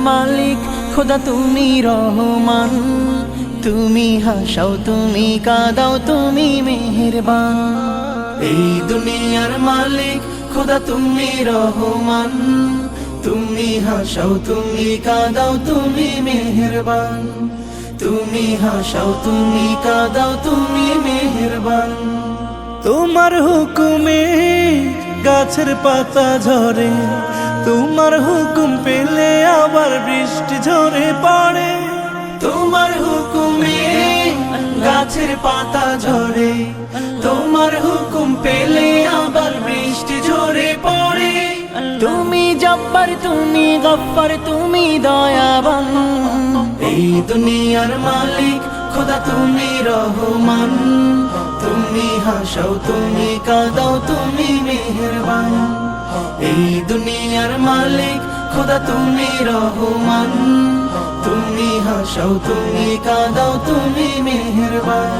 মালিক খোদা তুমি রহমান, তুমি হাসাও তুমি কাঁদাও তুমি মেহেরবান। এই দুনিয়ার মালিক খোদা তুমি রহমান, তুমি হাসাও তুমি কাঁদাও তুমি মেহেরবান। তুমি হাসাও তুমি কাঁদাও তুমি মেহেরবান। তোমার হুকুমে গাছের পাতা ঝরে, তোমার হুকুম পেলে আবার বৃষ্টি ঝরে পড়ে। তোমার হুকুমে গাছের পাতা ঝরে, তোমার হুকুম পেলে আবার বৃষ্টি ঝরে পড়ে। তুমি জব্বার তুমি গফ্ফার তুমি দয়াবান। এই দুনিয়ার মালিক খোদা তুমি রহমান, তুমি হাসাও তুমি কাঁদাও তুমি মেহেরবান। এই দুনিয়ার মালিক খোদা তুমি রহমান, তুমি হাসাও তুমি কাঁদাও তুমি মেহেরবান।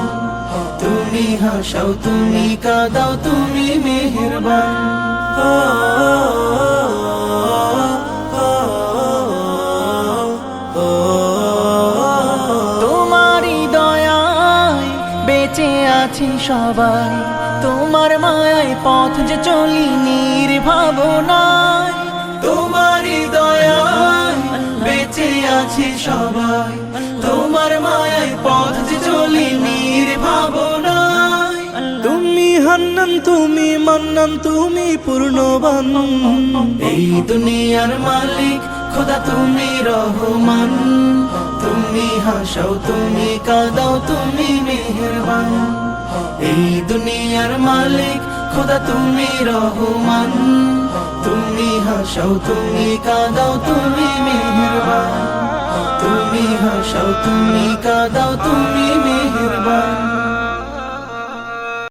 তুমি হাসাও তুমি কাঁদাও তুমি মেহেরবান। তোমারই দয়ায় বেঁচে আছি সবাই, তোমার মায়ায় পথ যে চলি নির্ভাবনায়। তোমারই দয়ায় বেঁচে আছি সবাই, তোমার মায়ায় পথ যে চলি নির্ভাবনায়। তুমি হান্নান তুমি মান্নান তুমি পূর্ণবান। এই দুনিয়ার মালিক খোদা তুমি রহমান, তুমি হাসাও তুমি কাঁদাও তুমি মেহেরবান। এই দুনিয়ার মালিক খোদা তুমি রহমান, তুমি হাসাও তুমি কাঁদাও তুমি মেহেরবান। তুমি হাসাও তুমি কাঁদাও তুমি মেহেরবান।